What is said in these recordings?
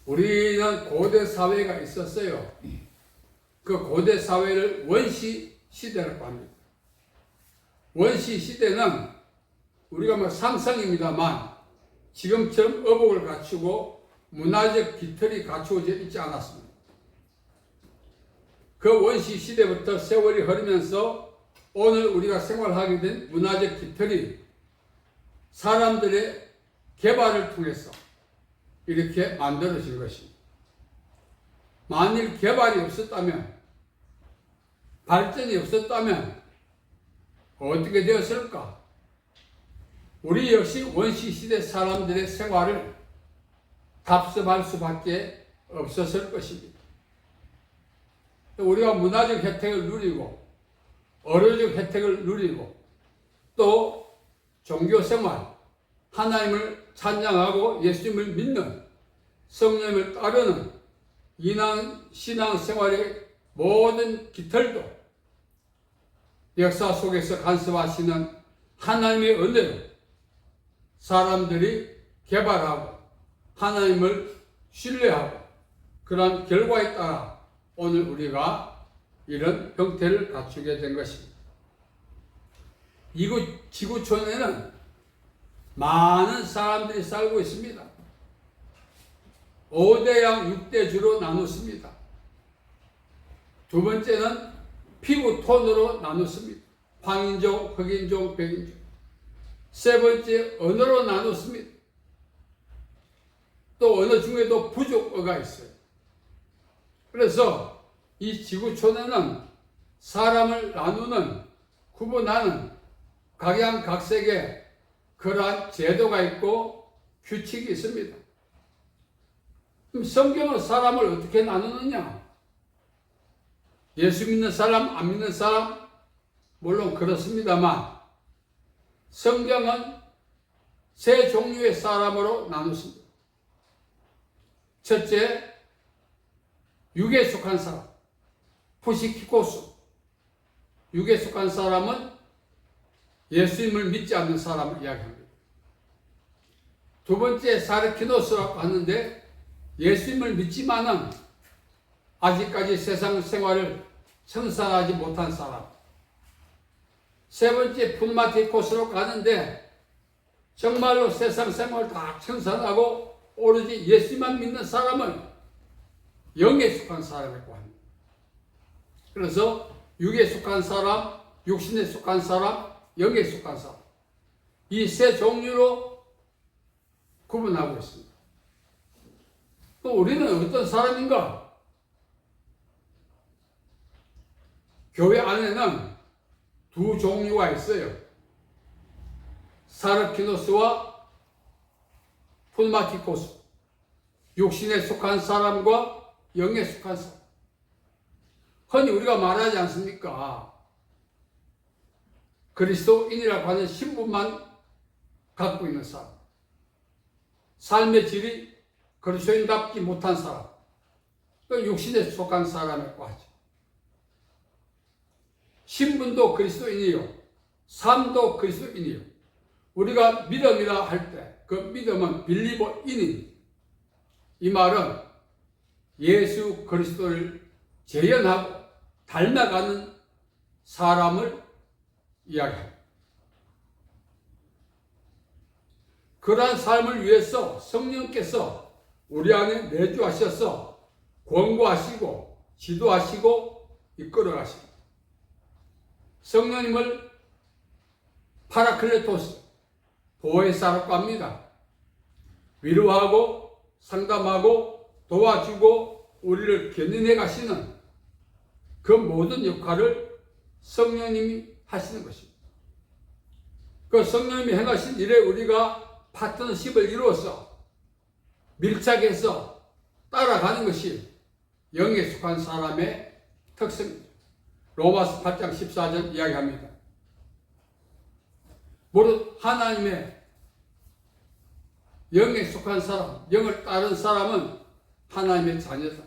우리는 고대 사회가 있었어요. 그 고대 사회를 원시 시대라고 합니다. 원시 시대는 우리가 뭐 상상입니다만 지금처럼 어복을 갖추고 문화적 깃털이 갖추어져 있지 않았습니다. 그 원시 시대부터 세월이 흐르면서 오늘 우리가 생활하게 된 문화적 깃털이 사람들의 개발을 통해서 이렇게 만들어진 것입니다. 만일 개발이 없었다면, 발전이 없었다면 어떻게 되었을까? 우리 역시 원시시대 사람들의 생활을 답습할 수밖에 없었을 것입니다. 우리가 문화적 혜택을 누리고 어려적 혜택을 누리고 또 종교생활, 하나님을 찬양하고 예수님을 믿는 성령님을 따르는 신앙생활의 모든 깃털도 역사 속에서 간섭하시는 하나님의 은혜로 사람들이 개발하고 하나님을 신뢰하고 그러한 결과에 따라 오늘 우리가 이런 형태를 갖추게 된 것입니다. 이곳 지구촌에는 많은 사람들이 살고 있습니다. 5대양 6대주로 나눴습니다. 두 번째는 피부톤으로 나눴습니다. 황인종, 흑인종, 백인종. 세 번째 언어로 나눴습니다. 또 언어 중에도 부족어가 있어요. 그래서 이 지구촌에는 사람을 나누는, 구분하는 각양각색의 그러한 제도가 있고 규칙이 있습니다. 그럼 성경은 사람을 어떻게 나누느냐? 예수 믿는 사람, 안 믿는 사람, 물론 그렇습니다만 성경은 세 종류의 사람으로 나누습니다. 첫째, 육에 속한 사람, 푸시키코스. 육에 속한 사람은 예수님을 믿지 않는 사람을 이야기합니다. 두 번째, 사르키노스라고 하는데 예수님을 믿지만은 아직까지 세상 생활을 청산하지 못한 사람. 세 번째, 푸마티코스로 가는데 정말로 세상 생활을 다 청산하고 오로지 예수만 믿는 사람을 영에 속한 사람이라고 합니다. 그래서 육에 속한 사람, 육신에 속한 사람, 영에 속한 사람. 이 세 종류로 구분하고 있습니다. 또 우리는 어떤 사람인가? 교회 안에는 두 종류가 있어요. 사르키노스와 푸마티코스. 육신에 속한 사람과 영에 속한 사람. 흔히 우리가 말하지 않습니까? 그리스도인이라고 하는 신분만 갖고 있는 사람. 삶의 질이 그리스도인답지 못한 사람. 그 육신에 속한 사람이라고 하죠. 신분도 그리스도인이요. 삶도 그리스도인이요. 우리가 믿음이라 할 때 그 믿음은 빌리버인입니다. 이 말은 예수 그리스도를 재현하고 닮아가는 사람을 이야기합니다. 그러한 삶을 위해서 성령께서 우리 안에 내주하셔서 권고하시고 지도하시고 이끌어가십니다. 성령님을 파라클레토스, 보혜사라고 합니다. 위로하고 상담하고 도와주고 우리를 견인해 가시는 그 모든 역할을 성령님이 하시는 것입니다. 그 성령님이 행하신 일에 우리가 파트너십을 이루어서 밀착해서 따라가는 것이 영에 속한 사람의 특성입니다. 로마서 8장 14절 이야기합니다. 무릇 하나님의 영에 속한 사람, 영을 따른 사람은 하나님의 자녀다.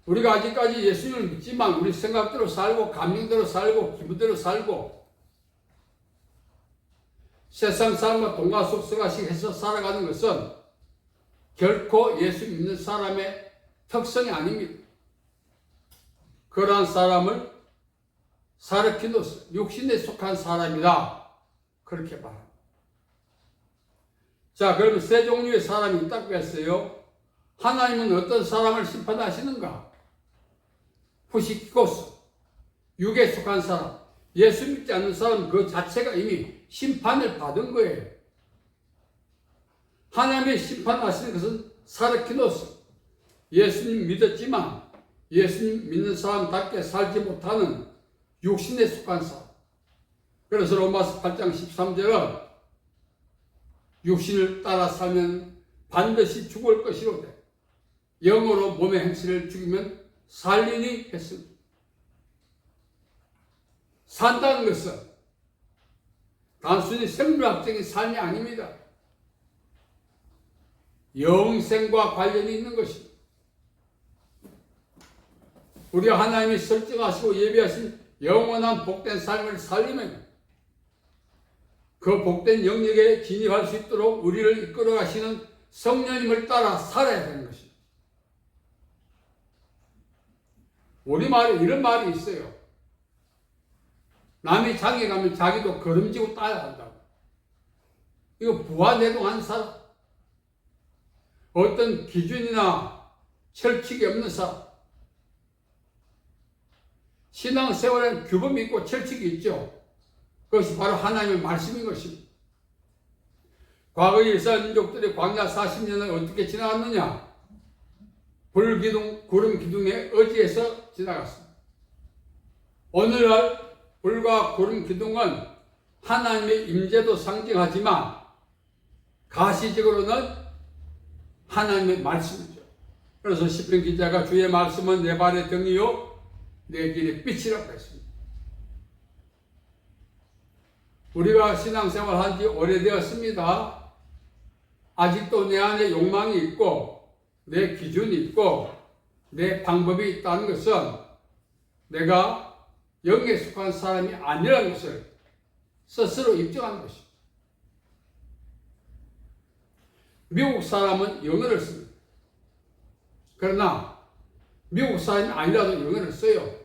우리가 아직까지 예수님을 믿지만 우리 생각대로 살고 감정대로 살고 기분대로 살고 세상 사람과 동가속성가식 해서 살아가는 것은 결코 예수 믿는 사람의 특성이 아닙니다. 그러한 사람을 사르키노스, 육신에 속한 사람이다. 그렇게 말합니다. 자, 그러면 세 종류의 사람이 있다고 했어요. 하나님은 어떤 사람을 심판하시는가? 후시키고스, 육에 속한 사람, 예수 믿지 않는 사람 그 자체가 이미 심판을 받은 거예요. 하나님의 심판하시는 것은 사르키노스, 예수님 믿었지만 예수님 믿는 사람답게 살지 못하는 육신에 속한 사람. 그래서 로마서 8장 13절은 육신을 따라 살면 반드시 죽을 것이로되 영으로 몸의 행실을 죽이면 살리니 했습니다. 산다는 것은 단순히 생물학적인 삶이 아닙니다. 영생과 관련이 있는 것입니다. 우리가 하나님이 설정하시고 예비하신 영원한 복된 삶을 살리면 그 복된 영역에 진입할 수 있도록 우리를 이끌어 가시는 성령님을 따라 살아야 되는 것입니다. 우리말에 이런 말이 있어요. 남이 장에 가면 자기도 걸음지고 따야 한다고. 이거 부하내동한 사람, 어떤 기준이나 철칙이 없는 사람, 신앙생활에는 규범이 있고 철칙이 있죠. 그것이 바로 하나님의 말씀인 것입니다. 과거의 이스라엘 민족들이 광야 40년을 어떻게 지나갔느냐? 불기둥, 구름 기둥에 의지해서 지나갔습니다. 오늘날 불과 구름 기둥은 하나님의 임재도 상징하지만 가시적으로는 하나님의 말씀이죠. 그래서 시편 기자가 주의 말씀은 내 발의 등이요 내 길의 빛이라고 했습니다. 우리가 신앙생활 한 지 오래되었습니다. 아직도 내 안에 욕망이 있고 내 기준이 있고 내 방법이 있다는 것은 내가 영에 속한 사람이 아니라는 것을 스스로 입증하는 것입니다. 미국 사람은 영어를 씁니다. 그러나 미국 사람이 아니라도 영어를 써요.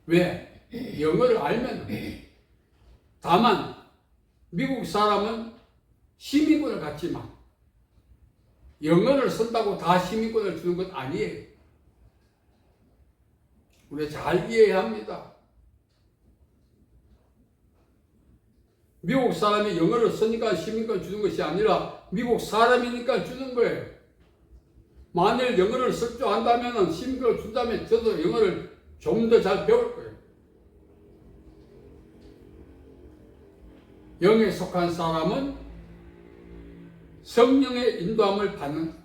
왜? 영어를 알면. 다만 미국 사람은 시민권을 갖지만 영어를 쓴다고 다 시민권을 주는 건 아니에요. 우리가 잘 이해해야 합니다. 미국 사람이 영어를 쓰니까 시민권 주는 것이 아니라 미국 사람이니까 주는 거예요. 만일 영어를 쓸 줄 안다면 시민권을 준다면 저도 영어를 좀 더 잘 배울 거예요. 영에 속한 사람은 성령의 인도함을 받는,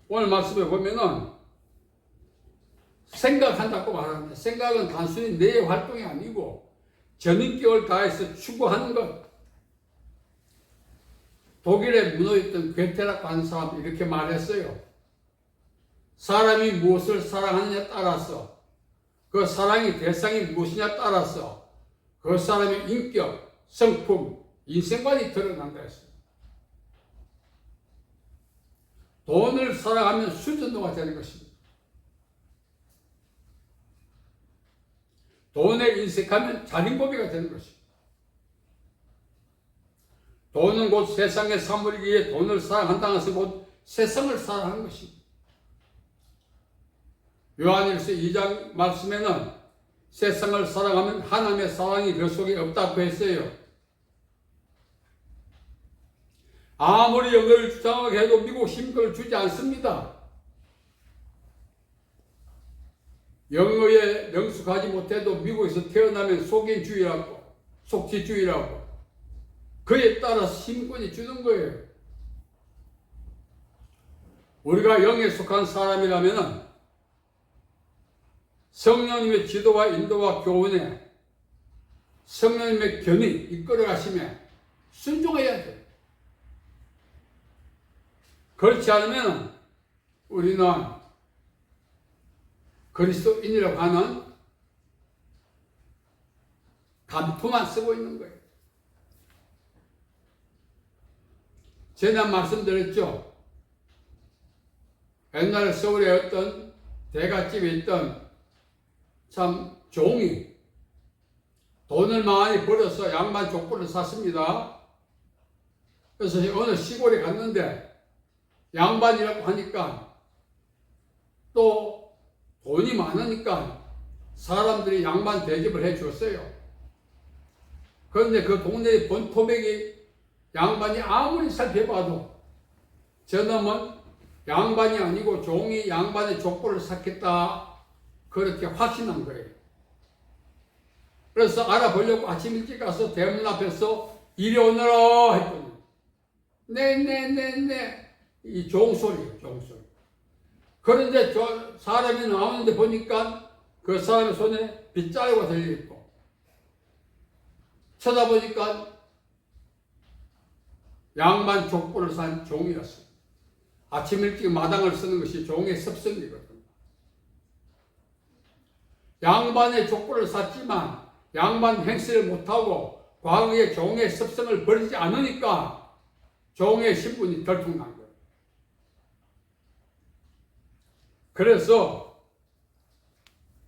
오늘 말씀에 보면은 생각한다고 말하는데 생각은 단순히 내 활동이 아니고 전인격을 다해서 추구하는 것. 독일에 무너졌던 괴테라고 하는 사람이 이렇게 말했어요. 사람이 무엇을 사랑하느냐에 따라서 그 사랑의 대상이 무엇이냐에 따라서 그 사람의 인격, 성품, 인생관이 드러난다 했어요. 돈을 사랑하면 수준도가 되는 것입니다. 돈에 인색하면 자린고비가 되는 것입니다. 돈은 곧 세상의 사물이기에 돈을 사랑한다는 것은 곧 세상을 사랑하는 것입니다. 요한일서 2장 말씀에는 세상을 사랑하면 하나님의 사랑이 그 속에 없다고 했어요. 아무리 영어를 주장하게 해도 미국 시민권을 주지 않습니다. 영어에 능숙하지 못해도 미국에서 태어나면 속인주의라고, 속지주의라고, 그에 따라서 시민권이 주는 거예요. 우리가 영에 속한 사람이라면 성령님의 지도와 인도와 교훈에 성령님의 견이 이끌어 가시며 순종해야 돼요. 그렇지 않으면 우리는 그리스도인이라고 하는 감투만 쓰고 있는 거예요. 전에 말씀드렸죠. 옛날에 서울에 어떤 대갓집에 있던 참 종이 돈을 많이 벌어서 양반 족보를 샀습니다. 그래서 어느 시골에 갔는데 양반이라고 하니까 또 돈이 많으니까 사람들이 양반 대접을 해 줬어요. 그런데 그 동네의 본토백이 양반이 아무리 살펴봐도 저놈은 양반이 아니고 종이 양반의 족보를 샀겠다, 그렇게 확신한 거예요. 그래서 알아보려고 아침 일찍 가서 대문 앞에서 이리 오너라 했더니 네 이 종소리예요, 종소리. 그런데 저 사람이 나오는데 보니까 그 사람의 손에 빗자루가 들려있고 쳐다보니까 양반 족보를 산 종이었어요. 아침 일찍 마당을 쓰는 것이 종의 습성이거든요. 양반의 족보를 샀지만 양반 행세를 못하고 과거의 종의 습성을 버리지 않으니까 종의 신분이 들통난 거예요. 그래서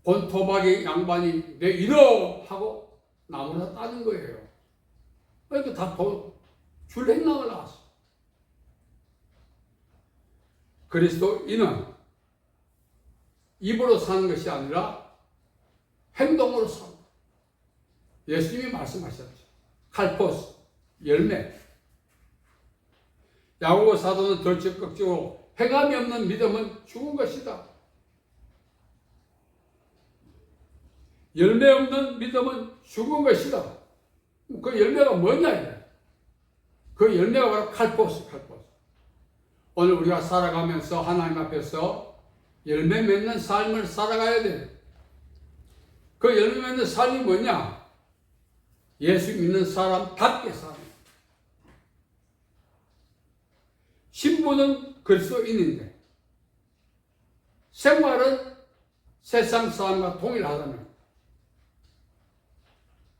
본토박이 양반이 내 이러 하고 나무라 따는 거예요. 그러니까 다 줄행랑을 나왔어. 그리스도인은 입으로 사는 것이 아니라 행동으로 산다. 예수님이 말씀하셨죠. 칼포스, 열매. 야고보 사도는 더 적극적으로 행함이 없는 믿음은 죽은 것이다. 열매 없는 믿음은 죽은 것이다. 그 열매가 뭐냐? 그 열매가 바로 칼포스. 오늘 우리가 살아가면서 하나님 앞에서 열매 맺는 삶을 살아가야 돼. 그 열매 맺는 삶이 뭐냐? 예수 믿는 사람답게 사는. 신분은 그리스도인인데 생활은 세상 사람과 동일하다면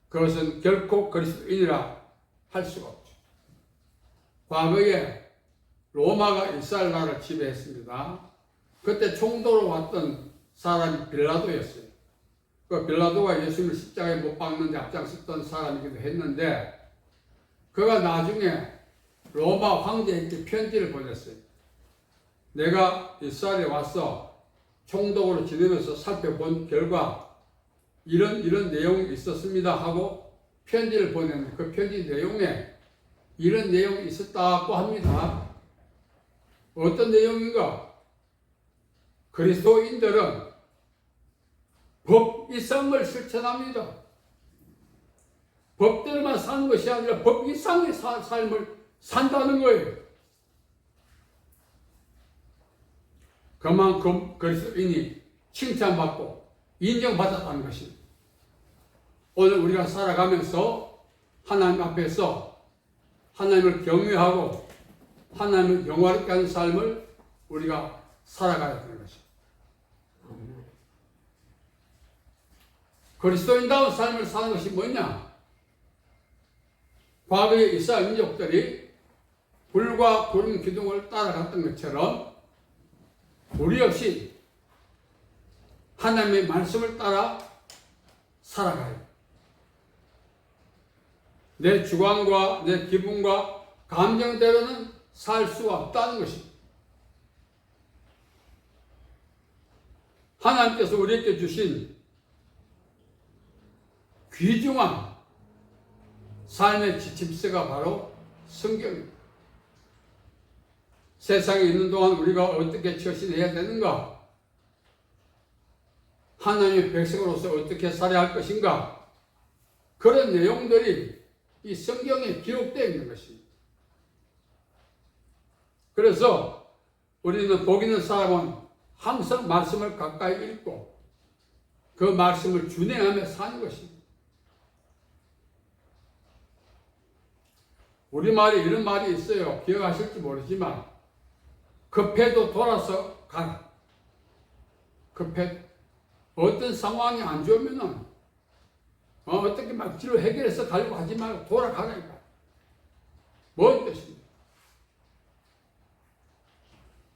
그것은 결코 그리스도인이라 할 수가 없죠. 과거에 로마가 이스라엘 나라를 지배했습니다. 그때 총독으로 왔던 사람이 빌라도였어요. 그 빌라도가 예수님을 십자가에 못 박는 데 앞장섰던 사람이기도 했는데 그가 나중에 로마 황제에게 편지를 보냈어요. 내가 이스라엘에 와서 총독으로 지내면서 살펴본 결과 이런 내용이 있었습니다 하고 편지를 보냈는데 그 편지 내용에 이런 내용이 있었다고 합니다. 어떤 내용인가? 그리스도인들은 법 이상을 실천합니다. 법대로만 사는 것이 아니라 법 이상의 삶을 산다는 거예요. 그만큼 그리스도인이 칭찬받고 인정받았다는 것입니다. 오늘 우리가 살아가면서 하나님 앞에서 하나님을 경외하고 하나님을 영화롭게 하는 삶을 우리가 살아가야 되는 것입니다. 그리스도인다운 삶을 사는 것이 뭐냐? 과거의 이스라엘 민족들이 불과 구름 기둥을 따라갔던 것처럼 우리 역시 하나님의 말씀을 따라 살아가요. 내 주관과 내 기분과 감정대로는 살 수가 없다는 것입니다. 하나님께서 우리에게 주신 귀중한 삶의 지침서가 바로 성경입니다. 세상에 있는 동안 우리가 어떻게 처신해야 되는가? 하나님의 백성으로서 어떻게 살아야 할 것인가? 그런 내용들이 이 성경에 기록되어 있는 것입니다. 그래서 우리는 복 있는 사람은 항상 말씀을 가까이 읽고 그 말씀을 준행하며 사는 것입니다. 우리말에 이런 말이 있어요. 기억하실지 모르지만 급해도 돌아서 가라. 어떤 상황이 안 좋으면은 어떻게 막 뒤로 해결해서 가려고 하지 말고 돌아가라. 뭔 뜻입니까?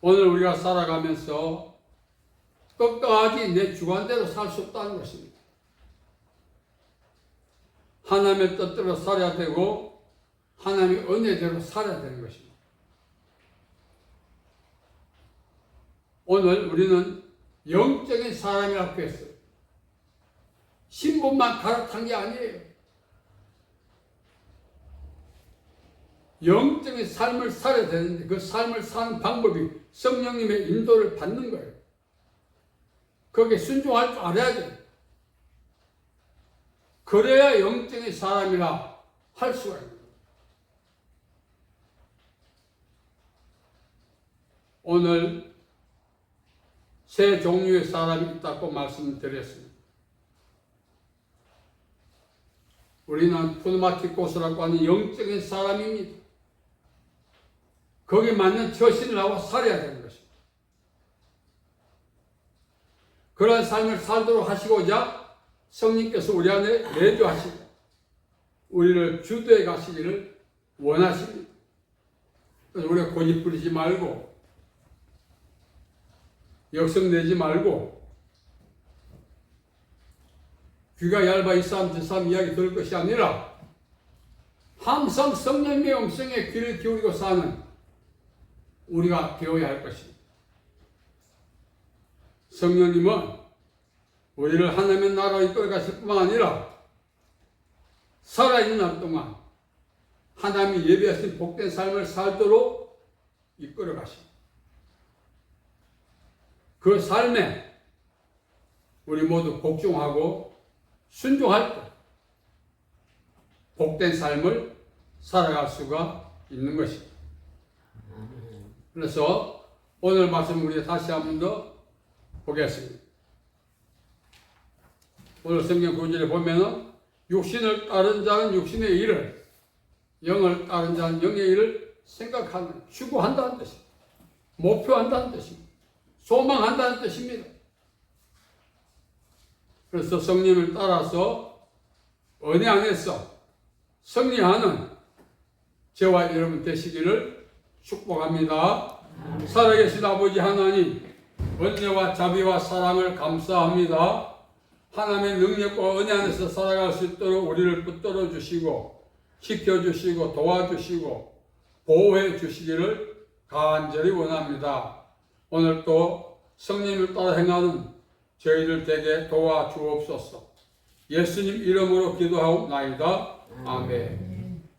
오늘 우리가 살아가면서 끝까지 내 주관대로 살 수 없다는 것입니다. 하나님의 뜻대로 살아야 되고 하나님의 은혜대로 살아야 되는 것입니다. 오늘 우리는 영적인 사람이라고 했어요. 신분만 갈아탄 게 아니에요. 영적인 삶을 살아야 되는데 그 삶을 사는 방법이 성령님의 인도를 받는 거예요. 거기에 순종할 줄 알아야 돼요. 그래야 영적인 사람이라 할 수가 있는 거예요. 오늘 세 종류의 사람이 있다고 말씀드렸습니다. 우리는 푸드마티코스라고 하는 영적인 사람입니다. 거기에 맞는 처신을 하고 살아야 되는 것입니다. 그러한 삶을 살도록 하시고자 성령께서 우리 안에 내주하시고 우리를 주도해 가시기를 원하십니다. 그래서 우리가 고집 부리지 말고 역성내지 말고 귀가 얇아 이 사람 저 사람 이야기 들을 것이 아니라 항상 성령님의 음성에 귀를 기울이고 사는 우리가 되어야 할 것입니다. 성령님은 우리를 하나님의 나라로 이끌어 가실 뿐만 아니라 살아있는 날 동안 하나님이 예비하신 복된 삶을 살도록 이끌어 가십니다. 그 삶에 우리 모두 복종하고 순종할 때 복된 삶을 살아갈 수가 있는 것입니다. 그래서 오늘 말씀 우리 다시 한 번 더 보겠습니다. 오늘 성경 구절에 보면은 육신을 따른 자는 육신의 일을, 영을 따른 자는 영의 일을 생각하는, 추구한다는 뜻입니다. 목표한다는 뜻입니다. 소망한다는 뜻입니다. 그래서 성령을 따라서 은혜 안에서 승리하는 저와 여러분 되시기를 축복합니다. 살아계신 아버지 하나님, 은혜와 자비와 사랑을 감사합니다. 하나님의 능력과 은혜 안에서 살아갈 수 있도록 우리를 붙들어 주시고 지켜주시고 도와주시고 보호해 주시기를 간절히 원합니다. 오늘 또 성령을 따라 행하는 저희들 되게 도와주옵소서. 예수님 이름으로 기도하옵나이다. 아멘.